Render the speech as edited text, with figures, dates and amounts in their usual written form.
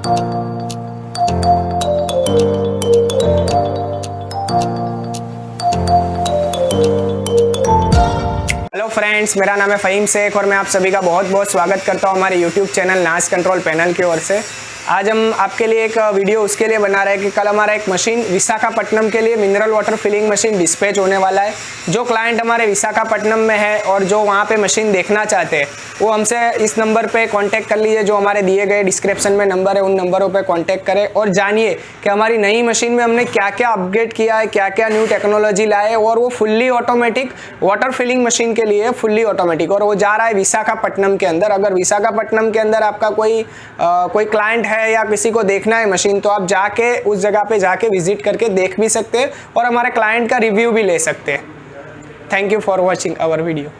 Hello friends, मेरा नाम है फ़हीम शेख और मैं आप सभी का बहुत बहुत स्वागत करता हूं हमारे यूट्यूब चैनल नाज कंट्रोल पैनल की ओर से। आज हम आपके लिए एक वीडियो उसके लिए बना रहे हैं कि कल हमारा एक मशीन विशाखापट्टनम के लिए mineral water filling machine dispatch होने वाला है। जो क्लाइंट हमारे विशाखापट्टनम में है और जो वहाँ पे मशीन देखना चाहते हैं वो हमसे इस नंबर पे कांटेक्ट कर लीजिए, जो हमारे दिए गए डिस्क्रिप्शन में नंबर है, उन नंबरों पे कांटेक्ट करें और जानिए कि हमारी नई मशीन में हमने क्या क्या अपग्रेड किया है, क्या क्या न्यू टेक्नोलॉजी लाए है। और वो fully automatic water filling machine के लिए फुल्ली ऑटोमेटिक, और वो जा रहा है विशाखापट्टनम के अंदर। अगर विशाखापट्टनम के अंदर आपका कोई क्लाइंट है या किसी को देखना है मशीन, तो आप जाके उस जगह पे जाके विजिट करके देख भी सकते हैं और हमारे क्लाइंट का रिव्यू भी ले सकते हैं। Thank you for watching our video.